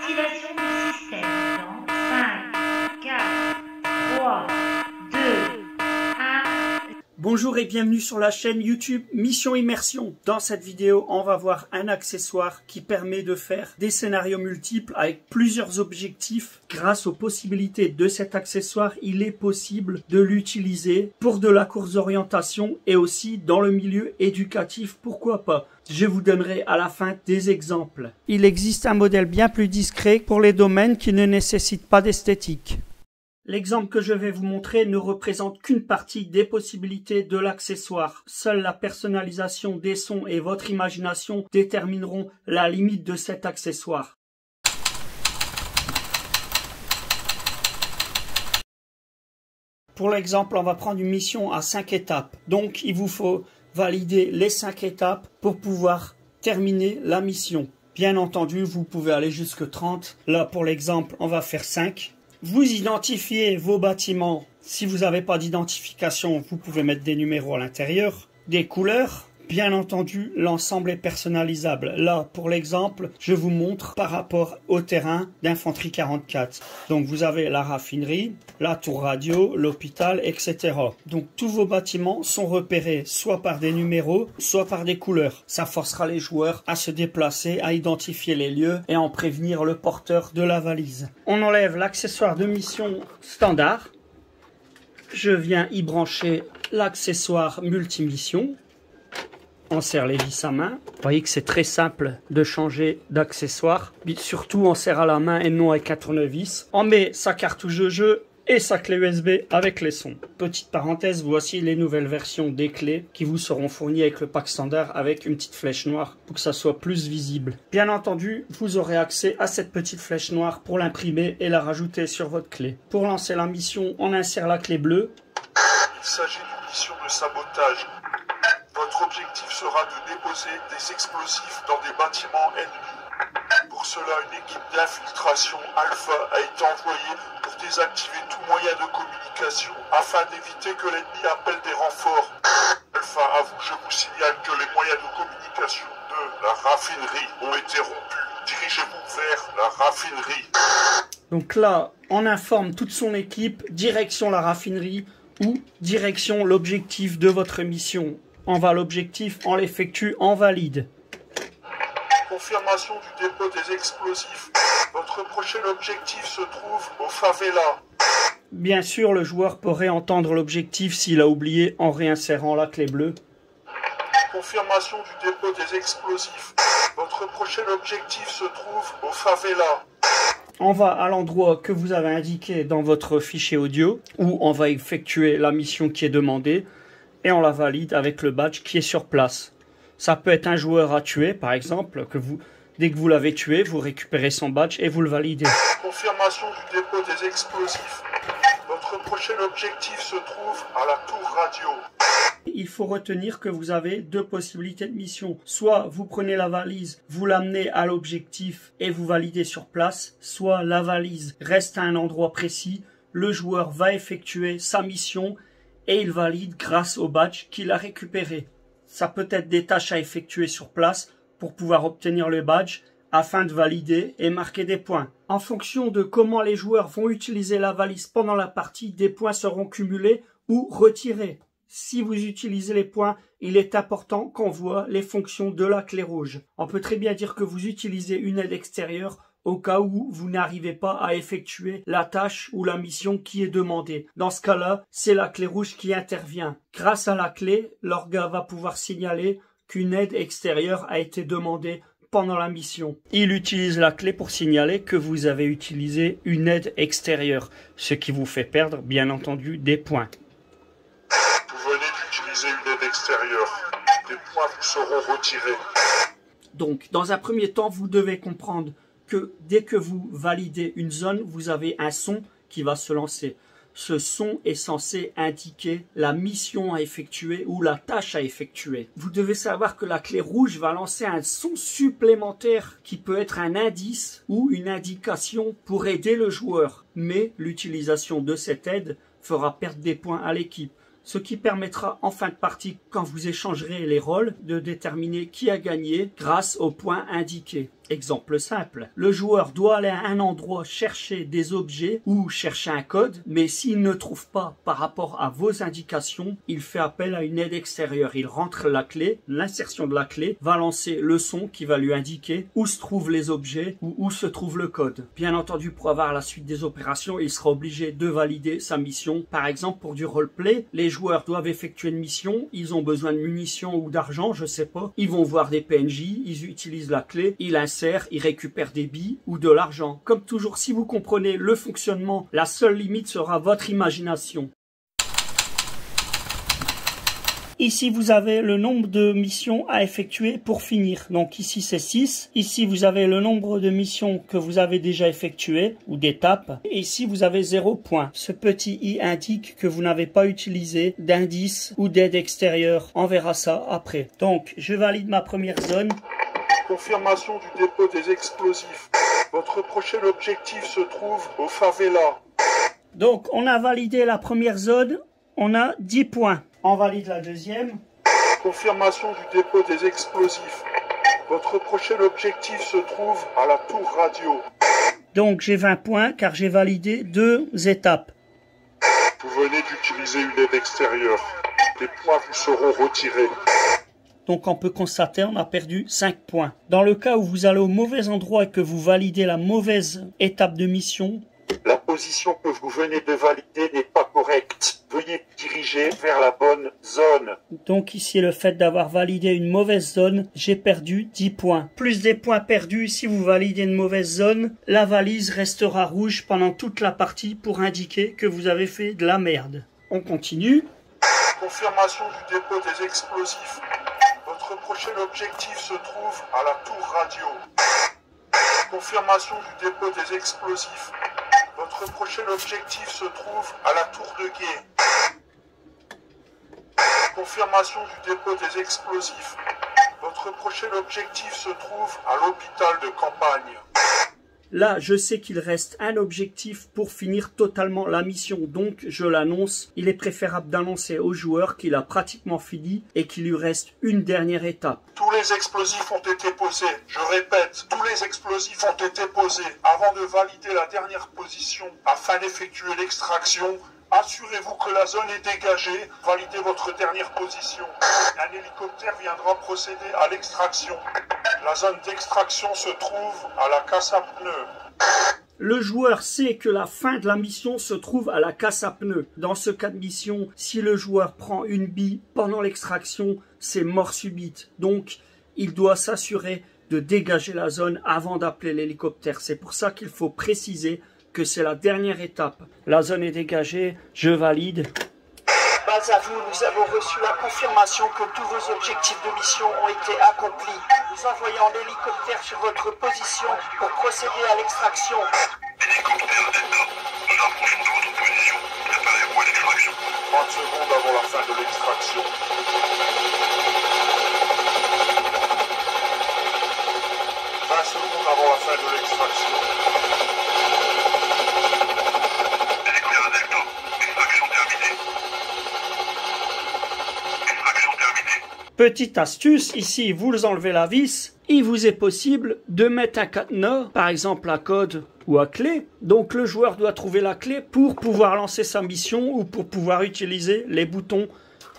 Activation du système dans 5, 4, 3, 2, 1. Bonjour et bienvenue sur la chaîne YouTube Mission Immersion. Dans cette vidéo, on va voir un accessoire qui permet de faire des scénarios multiples avec plusieurs objectifs. Grâce aux possibilités de cet accessoire, il est possible de l'utiliser pour de la course d'orientation et aussi dans le milieu éducatif, pourquoi pas. Je vous donnerai à la fin des exemples. Il existe un modèle bien plus discret pour les domaines qui ne nécessitent pas d'esthétique. L'exemple que je vais vous montrer ne représente qu'une partie des possibilités de l'accessoire. Seule la personnalisation des sons et votre imagination détermineront la limite de cet accessoire. Pour l'exemple, on va prendre une mission à 5 étapes. Donc, il vous faut valider les 5 étapes pour pouvoir terminer la mission. Bien entendu, vous pouvez aller jusque 30. Là, pour l'exemple, on va faire 5. Vous identifiez vos bâtiments. Si vous n'avez pas d'identification, vous pouvez mettre des numéros à l'intérieur, des couleurs. Bien entendu, l'ensemble est personnalisable. Là, pour l'exemple, je vous montre par rapport au terrain d'infanterie 44. Donc, vous avez la raffinerie, la tour radio, l'hôpital, etc. Donc, tous vos bâtiments sont repérés soit par des numéros, soit par des couleurs. Ça forcera les joueurs à se déplacer, à identifier les lieux et à en prévenir le porteur de la valise. On enlève l'accessoire de mission standard. Je viens y brancher l'accessoire multimission. On serre les vis à main. Vous voyez que c'est très simple de changer d'accessoire. Surtout, on serre à la main et non avec un tournevis. On met sa cartouche de jeu et sa clé USB avec les sons. Petite parenthèse, voici les nouvelles versions des clés qui vous seront fournies avec le pack standard avec une petite flèche noire pour que ça soit plus visible. Bien entendu, vous aurez accès à cette petite flèche noire pour l'imprimer et la rajouter sur votre clé. Pour lancer la mission, on insère la clé bleue. Il s'agit d'une mission de sabotage. Votre objectif sera de déposer des explosifs dans des bâtiments ennemis. Pour cela, une équipe d'infiltration Alpha a été envoyée pour désactiver tout moyen de communication afin d'éviter que l'ennemi appelle des renforts. Alpha, à vous, je vous signale que les moyens de communication de la raffinerie ont été rompus. Dirigez-vous vers la raffinerie. Donc là, on informe toute son équipe, direction la raffinerie ou direction l'objectif de votre mission. On va à l'objectif, on l'effectue, on valide. Confirmation du dépôt des explosifs. Votre prochain objectif se trouve au favela. Bien sûr, le joueur peut réentendre l'objectif s'il a oublié en réinsérant la clé bleue. Confirmation du dépôt des explosifs. Votre prochain objectif se trouve au favela. On va à l'endroit que vous avez indiqué dans votre fichier audio où on va effectuer la mission qui est demandée. Et on la valide avec le badge qui est sur place. Ça peut être un joueur à tuer, par exemple, dès que vous l'avez tué, vous récupérez son badge et vous le validez. Confirmation du dépôt des explosifs. Votre prochain objectif se trouve à la tour radio. Il faut retenir que vous avez deux possibilités de mission. Soit vous prenez la valise, vous l'amenez à l'objectif et vous validez sur place, soit la valise reste à un endroit précis, le joueur va effectuer sa mission et il valide grâce au badge qu'il a récupéré. Ça peut être des tâches à effectuer sur place pour pouvoir obtenir le badge afin de valider et marquer des points. En fonction de comment les joueurs vont utiliser la valise pendant la partie, des points seront cumulés ou retirés. Si vous utilisez les points, il est important qu'on voit les fonctions de la clé rouge. On peut très bien dire que vous utilisez une aide extérieure au cas où vous n'arrivez pas à effectuer la tâche ou la mission qui est demandée. Dans ce cas-là, c'est la clé rouge qui intervient. Grâce à la clé, l'orga va pouvoir signaler qu'une aide extérieure a été demandée pendant la mission. Il utilise la clé pour signaler que vous avez utilisé une aide extérieure, ce qui vous fait perdre, bien entendu, des points. Vous venez d'utiliser une aide extérieure. Des points vous seront retirés. Donc, dans un premier temps, vous devez comprendre que dès que vous validez une zone, vous avez un son qui va se lancer. Ce son est censé indiquer la mission à effectuer ou la tâche à effectuer. Vous devez savoir que la clé rouge va lancer un son supplémentaire qui peut être un indice ou une indication pour aider le joueur. Mais l'utilisation de cette aide fera perdre des points à l'équipe. ce qui permettra en fin de partie, quand vous échangerez les rôles, de déterminer qui a gagné grâce aux points indiqués. Exemple simple, le joueur doit aller à un endroit chercher des objets ou chercher un code, mais s'il ne trouve pas par rapport à vos indications, il fait appel à une aide extérieure. Il rentre la clé, l'insertion de la clé va lancer le son qui va lui indiquer où se trouvent les objets ou où se trouve le code. Bien entendu, pour avoir la suite des opérations, il sera obligé de valider sa mission. Par exemple, pour du roleplay, les joueurs doivent effectuer une mission, ils ont besoin de munitions ou d'argent, je sais pas. Ils vont voir des PNJ, ils utilisent la clé, ils il récupère des billes ou de l'argent. Comme toujours, si vous comprenez le fonctionnement, la seule limite sera votre imagination. Ici, vous avez le nombre de missions à effectuer pour finir. Donc ici, c'est 6. Ici, vous avez le nombre de missions que vous avez déjà effectuées ou d'étapes. Et ici, vous avez 0 point. Ce petit i indique que vous n'avez pas utilisé d'indice ou d'aide extérieure. On verra ça après. Donc, je valide ma première zone. Confirmation du dépôt des explosifs. Votre prochain objectif se trouve au favela. Donc, on a validé la première zone. On a 10 points. On valide la deuxième. Confirmation du dépôt des explosifs. Votre prochain objectif se trouve à la tour radio. Donc, j'ai 20 points car j'ai validé 2 étapes. Vous venez d'utiliser une aide extérieure. Les points vous seront retirés. Donc on peut constater on a perdu 5 points. Dans le cas où vous allez au mauvais endroit et que vous validez la mauvaise étape de mission, la position que vous venez de valider n'est pas correcte. Veuillez diriger vers la bonne zone. Donc ici le fait d'avoir validé une mauvaise zone, j'ai perdu 10 points. Plus des points perdus si vous validez une mauvaise zone, la valise restera rouge pendant toute la partie pour indiquer que vous avez fait de la merde. On continue. Confirmation du dépôt des explosifs. Votre prochain objectif se trouve à la tour radio. Confirmation du dépôt des explosifs. Votre prochain objectif se trouve à la tour de guet. Confirmation du dépôt des explosifs. Votre prochain objectif se trouve à l'hôpital de campagne. Là, je sais qu'il reste un objectif pour finir totalement la mission, donc je l'annonce. Il est préférable d'annoncer au joueur qu'il a pratiquement fini et qu'il lui reste une dernière étape. Tous les explosifs ont été posés. Je répète, tous les explosifs ont été posés. Avant de valider la dernière position, afin d'effectuer l'extraction, assurez-vous que la zone est dégagée. Validez votre dernière position. Un hélicoptère viendra procéder à l'extraction. La zone d'extraction se trouve à la casse à pneus. Le joueur sait que la fin de la mission se trouve à la casse à pneus. Dans ce cas de mission, si le joueur prend une bille pendant l'extraction, c'est mort subite. Donc, il doit s'assurer de dégager la zone avant d'appeler l'hélicoptère. C'est pour ça qu'il faut préciser que c'est la dernière étape. La zone est dégagée, je valide. Base à vous, nous avons reçu la confirmation que tous vos objectifs de mission ont été accomplis. Nous envoyons l'hélicoptère sur votre position pour procéder à l'extraction. Hélicoptère Delta, nous approchons de votre position. Préparez-vous à l'extraction. 30 secondes avant la fin de l'extraction. 20 secondes avant la fin de l'extraction. Hélicoptère Delta, extraction terminée. Extraction terminée. Petite astuce, ici vous enlevez la vis, il vous est possible de mettre un cadenas, par exemple à code ou à clé. Donc le joueur doit trouver la clé pour pouvoir lancer sa mission ou pour pouvoir utiliser les boutons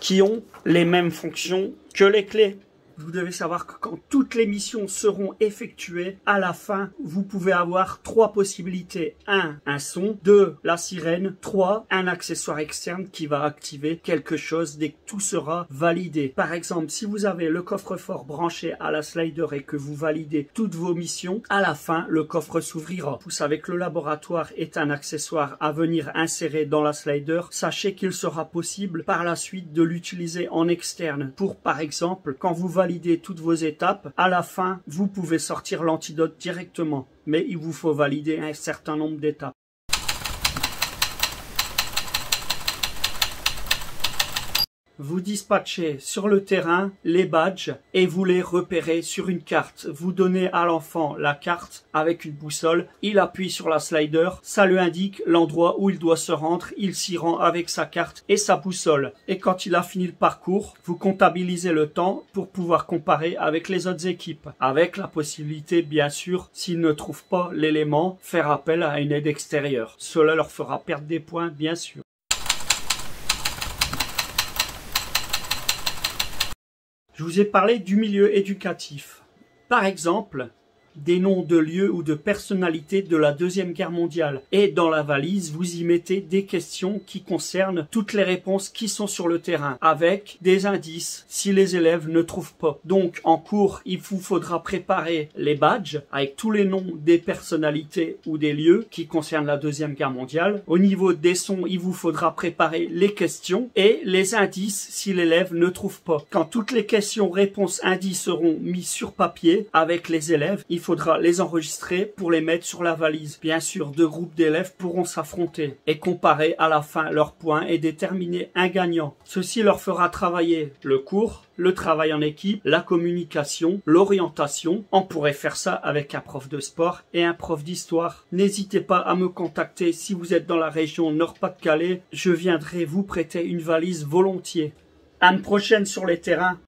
qui ont les mêmes fonctions que les clés. Vous devez savoir que quand toutes les missions seront effectuées, à la fin, vous pouvez avoir 3 possibilités. 1, un son. 2, la sirène. 3, un accessoire externe qui va activer quelque chose dès que tout sera validé. Par exemple, si vous avez le coffre-fort branché à la slider et que vous validez toutes vos missions, à la fin, le coffre s'ouvrira. Vous savez que le laboratoire est un accessoire à venir insérer dans la slider. Sachez qu'il sera possible par la suite de l'utiliser en externe pour, par exemple, quand vous validez toutes vos étapes, à la fin, vous pouvez sortir l'antidote directement. Mais il vous faut valider un certain nombre d'étapes. Vous dispatchez sur le terrain les badges et vous les repérez sur une carte. Vous donnez à l'enfant la carte avec une boussole. Il appuie sur la slider. Ça lui indique l'endroit où il doit se rendre. Il s'y rend avec sa carte et sa boussole. Et quand il a fini le parcours, vous comptabilisez le temps pour pouvoir comparer avec les autres équipes. Avec la possibilité, bien sûr, s'il ne trouve pas l'élément, faire appel à une aide extérieure. Cela leur fera perdre des points, bien sûr. Je vous ai parlé du milieu éducatif. Par exemple, des noms de lieux ou de personnalités de la Deuxième Guerre mondiale. Et dans la valise, vous y mettez des questions qui concernent toutes les réponses qui sont sur le terrain, avec des indices si les élèves ne trouvent pas. Donc, en cours, il vous faudra préparer les badges avec tous les noms des personnalités ou des lieux qui concernent la Deuxième Guerre mondiale. Au niveau des sons, il vous faudra préparer les questions et les indices si l'élève ne trouve pas. Quand toutes les questions, réponses, indices seront mis sur papier avec les élèves, il faudra les enregistrer pour les mettre sur la valise. Bien sûr, deux groupes d'élèves pourront s'affronter et comparer à la fin leurs points et déterminer un gagnant. Ceci leur fera travailler le cours, le travail en équipe, la communication, l'orientation. On pourrait faire ça avec un prof de sport et un prof d'histoire. N'hésitez pas à me contacter si vous êtes dans la région Nord-Pas-de-Calais. Je viendrai vous prêter une valise volontiers. À une prochaine sur les terrains.